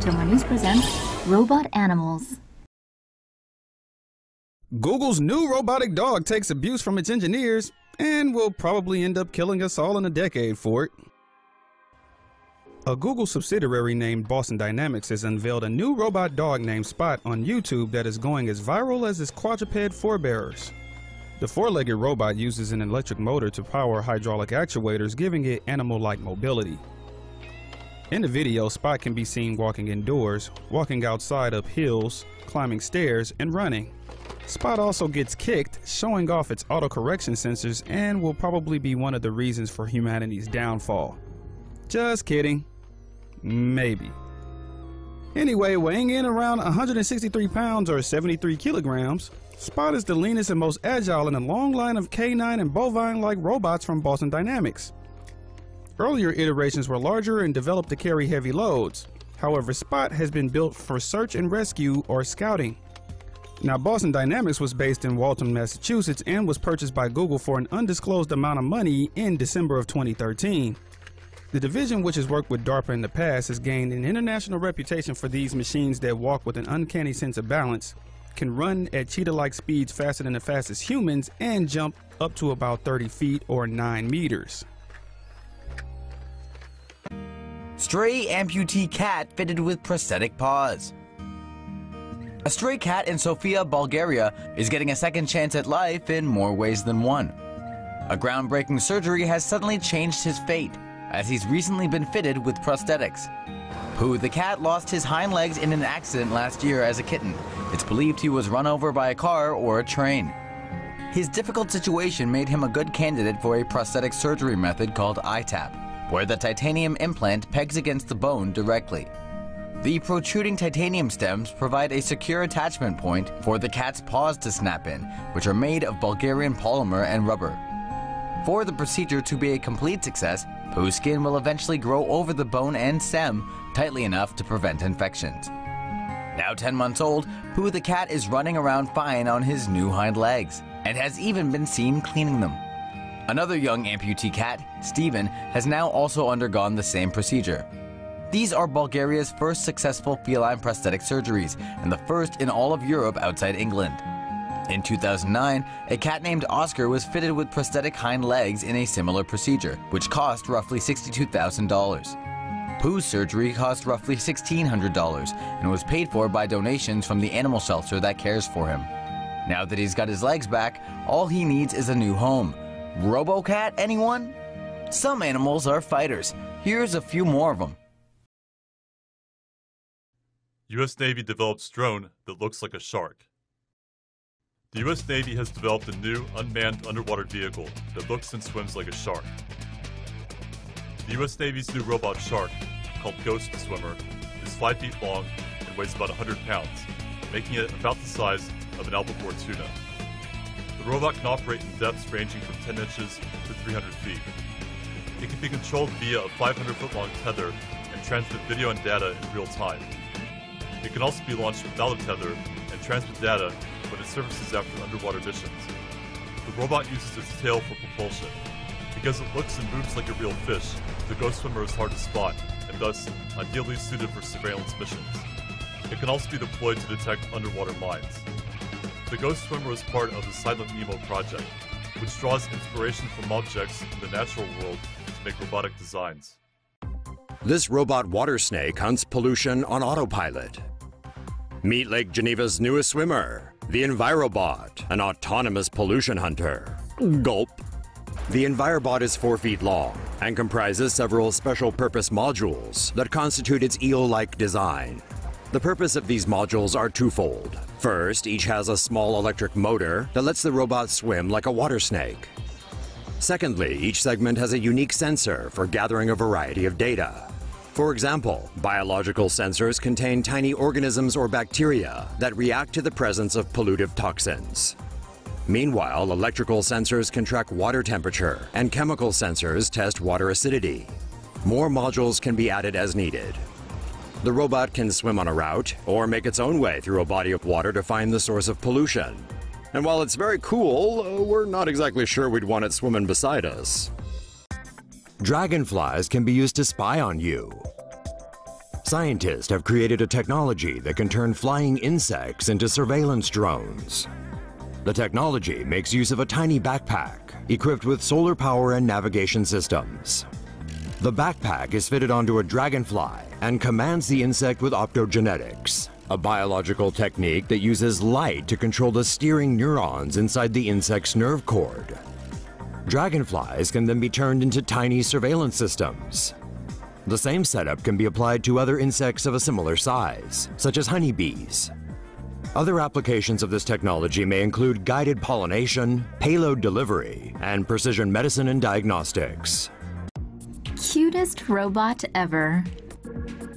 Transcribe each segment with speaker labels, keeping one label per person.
Speaker 1: TomoNews presents Robot Animals.
Speaker 2: Google's new robotic dog takes abuse from its engineers and will probably end up killing us all in a decade for it. A Google subsidiary named Boston Dynamics has unveiled a new robot dog named Spot on YouTube that is going as viral as its quadruped forebearers. The four-legged robot uses an electric motor to power hydraulic actuators, giving it animal-like mobility. In the video, Spot can be seen walking indoors, walking outside up hills, climbing stairs, and running. Spot also gets kicked, showing off its autocorrection sensors, and will probably be one of the reasons for humanity's downfall. Just kidding. Maybe. Anyway, weighing in around 163 pounds or 73 kilograms, Spot is the leanest and most agile in a long line of canine and bovine-like robots from Boston Dynamics. Earlier iterations were larger and developed to carry heavy loads. However, Spot has been built for search and rescue or scouting. Now, Boston Dynamics was based in Waltham, Massachusetts, and was purchased by Google for an undisclosed amount of money in December of 2013. The division, which has worked with DARPA in the past, has gained an international reputation for these machines that walk with an uncanny sense of balance, can run at cheetah-like speeds faster than the fastest humans, and jump up to about 30 feet or 9 meters.
Speaker 3: Stray amputee cat fitted with prosthetic paws. A stray cat in Sofia, Bulgaria is getting a second chance at life in more ways than one. A groundbreaking surgery has suddenly changed his fate, as he's recently been fitted with prosthetics. Pooh the cat lost his hind legs in an accident last year as a kitten. It's believed he was run over by a car or a train. His difficult situation made him a good candidate for a prosthetic surgery method called ITAP, where the titanium implant pegs against the bone directly. The protruding titanium stems provide a secure attachment point for the cat's paws to snap in, which are made of Bulgarian polymer and rubber. For the procedure to be a complete success, Pooh's skin will eventually grow over the bone and stem tightly enough to prevent infections. Now 10 months old, Pooh the cat is running around fine on his new hind legs, and has even been seen cleaning them. Another young amputee cat, Steven, has now also undergone the same procedure. These are Bulgaria's first successful feline prosthetic surgeries, and the first in all of Europe outside England. In 2009, a cat named Oscar was fitted with prosthetic hind legs in a similar procedure, which cost roughly $62,000. Pooh's surgery cost roughly $1,600 and was paid for by donations from the animal shelter that cares for him. Now that he's got his legs back, all he needs is a new home. Robo-cat, anyone? Some animals are fighters. Here's a few more of them.
Speaker 4: U.S. Navy develops drone that looks like a shark. The U.S. Navy has developed a new unmanned underwater vehicle that looks and swims like a shark. The U.S. Navy's new robot shark, called Ghost Swimmer, is 5 feet long and weighs about 100 pounds, making it about the size of an albacore tuna. The robot can operate in depths ranging from 10 inches to 300 feet. It can be controlled via a 500-foot-long tether and transmit video and data in real time. It can also be launched without a tether and transmit data when it surfaces after underwater missions. The robot uses its tail for propulsion. Because it looks and moves like a real fish, the Ghost Swimmer is hard to spot and thus ideally suited for surveillance missions. It can also be deployed to detect underwater mines. The Ghost Swimmer is part of the Silent Nemo project, which draws inspiration from objects in the natural world to make robotic designs.
Speaker 5: This robot water snake hunts pollution on autopilot. Meet Lake Geneva's newest swimmer, the Envirobot, an autonomous pollution hunter. Gulp. The Envirobot is 4 feet long and comprises several special-purpose modules that constitute its eel-like design. The purpose of these modules are twofold. First, each has a small electric motor that lets the robot swim like a water snake. Secondly, each segment has a unique sensor for gathering a variety of data. For example, biological sensors contain tiny organisms or bacteria that react to the presence of pollutive toxins. Meanwhile, electrical sensors can track water temperature, and chemical sensors test water acidity. More modules can be added as needed. The robot can swim on a route or make its own way through a body of water to find the source of pollution. And while it's very cool, we're not exactly sure we'd want it swimming beside us. Dragonflies can be used to spy on you. Scientists have created a technology that can turn flying insects into surveillance drones. The technology makes use of a tiny backpack equipped with solar power and navigation systems. The backpack is fitted onto a dragonfly and commands the insect with optogenetics, a biological technique that uses light to control the steering neurons inside the insect's nerve cord. Dragonflies can then be turned into tiny surveillance systems. The same setup can be applied to other insects of a similar size, such as honeybees. Other applications of this technology may include guided pollination, payload delivery, and precision medicine and diagnostics.
Speaker 1: Cutest robot ever.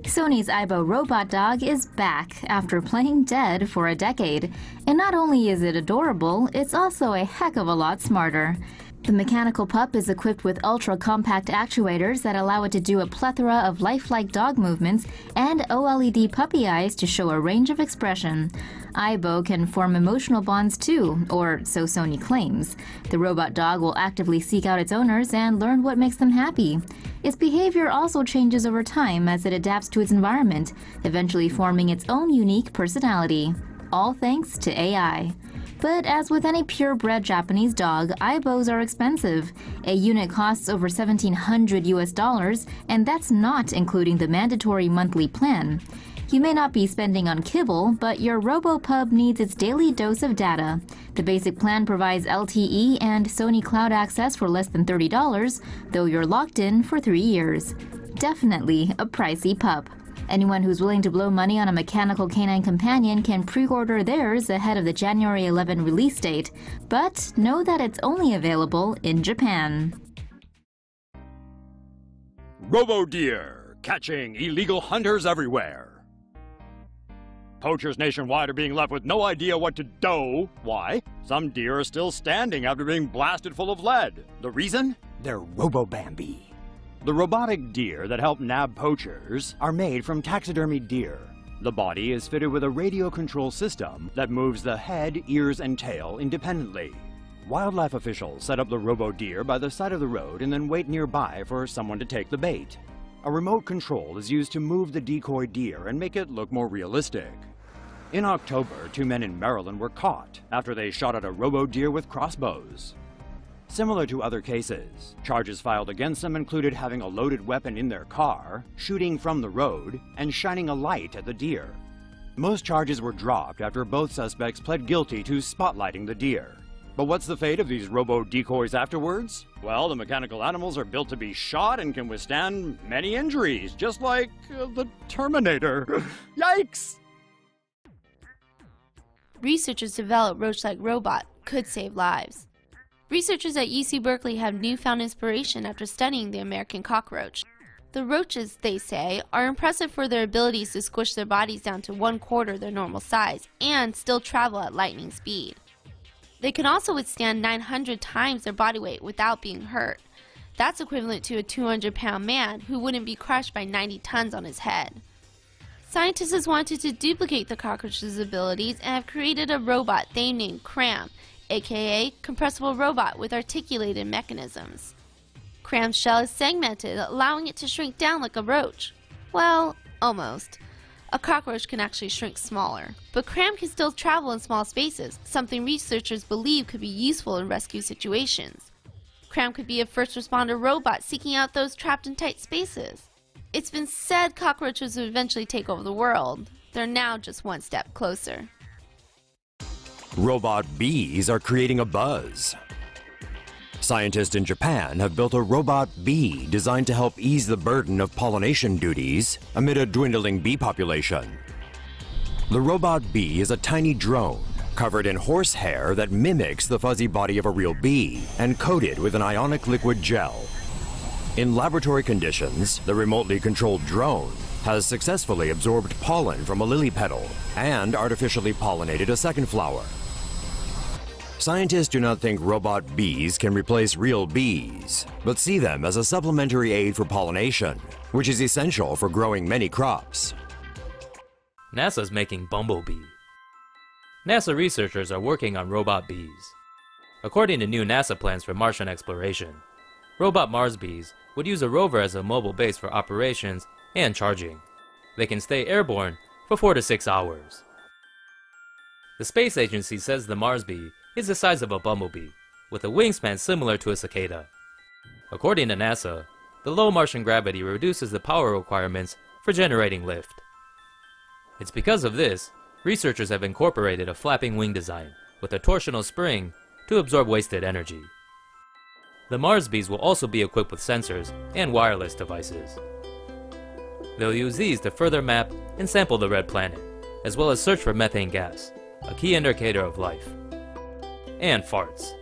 Speaker 1: Sony's Aibo robot dog is back after playing dead for a decade. And not only is it adorable, it's also a heck of a lot smarter. The mechanical pup is equipped with ultra-compact actuators that allow it to do a plethora of lifelike dog movements and OLED puppy eyes to show a range of expression. Aibo can form emotional bonds too, or so Sony claims. The robot dog will actively seek out its owners and learn what makes them happy. Its behavior also changes over time as it adapts to its environment, eventually forming its own unique personality. All thanks to AI. But as with any purebred Japanese dog, Aibos are expensive. A unit costs over $1,700 and that's not including the mandatory monthly plan. You may not be spending on kibble, but your RoboPub needs its daily dose of data. The basic plan provides LTE and Sony Cloud access for less than $30, though you're locked in for 3 years. Definitely a pricey pup. Anyone who's willing to blow money on a mechanical canine companion can pre-order theirs ahead of the January 11 release date, but know that it's only available in Japan.
Speaker 5: Robo-deer, catching illegal hunters everywhere. Poachers nationwide are being left with no idea what to do. Why? Some deer are still standing after being blasted full of lead. The reason? They're Robo-Bambi. The robotic deer that help nab poachers are made from taxidermied deer. The body is fitted with a radio control system that moves the head, ears, and tail independently. Wildlife officials set up the robo-deer by the side of the road and then wait nearby for someone to take the bait. A remote control is used to move the decoy deer and make it look more realistic. In October, 2 men in Maryland were caught after they shot at a robo-deer with crossbows. Similar to other cases, charges filed against them included having a loaded weapon in their car, shooting from the road, and shining a light at the deer. Most charges were dropped after both suspects pled guilty to spotlighting the deer. But what's the fate of these robo-decoys afterwards? Well, the mechanical animals are built to be shot and can withstand many injuries, just like the Terminator. Yikes!
Speaker 6: Researchers develop roach-like robot could save lives. Researchers at UC Berkeley have newfound inspiration after studying the American cockroach. The roaches, they say, are impressive for their abilities to squish their bodies down to 1/4 their normal size and still travel at lightning speed. They can also withstand 900 times their body weight without being hurt. That's equivalent to a 200-pound man who wouldn't be crushed by 90 tons on his head. Scientists wanted to duplicate the cockroach's abilities and have created a robot they named Cram, aka compressible robot with articulated mechanisms. Cram's shell is segmented, allowing it to shrink down like a roach. Well, almost. A cockroach can actually shrink smaller, but Cram can still travel in small spaces, something researchers believe could be useful in rescue situations. Cram could be a first responder robot seeking out those trapped in tight spaces. It's been said cockroaches would eventually take over the world. They're now just one step closer.
Speaker 5: Robot bees are creating a buzz. Scientists in Japan have built a robot bee designed to help ease the burden of pollination duties amid a dwindling bee population. The robot bee is a tiny drone covered in horsehair that mimics the fuzzy body of a real bee and coated with an ionic liquid gel. In laboratory conditions, the remotely controlled drone has successfully absorbed pollen from a lily petal and artificially pollinated a second flower. Scientists do not think robot bees can replace real bees, but see them as a supplementary aid for pollination, which is essential for growing many crops.
Speaker 7: NASA's making Bumblebee. NASA researchers are working on robot bees. According to new NASA plans for Martian exploration, robot Mars bees would use a rover as a mobile base for operations and charging. They can stay airborne for 4 to 6 hours. The space agency says the Mars bee is the size of a bumblebee, with a wingspan similar to a cicada. According to NASA, the low Martian gravity reduces the power requirements for generating lift. It's because of this, researchers have incorporated a flapping wing design with a torsional spring to absorb wasted energy. The Mars bees will also be equipped with sensors and wireless devices. They'll use these to further map and sample the red planet, as well as search for methane gas, a key indicator of life, and farts.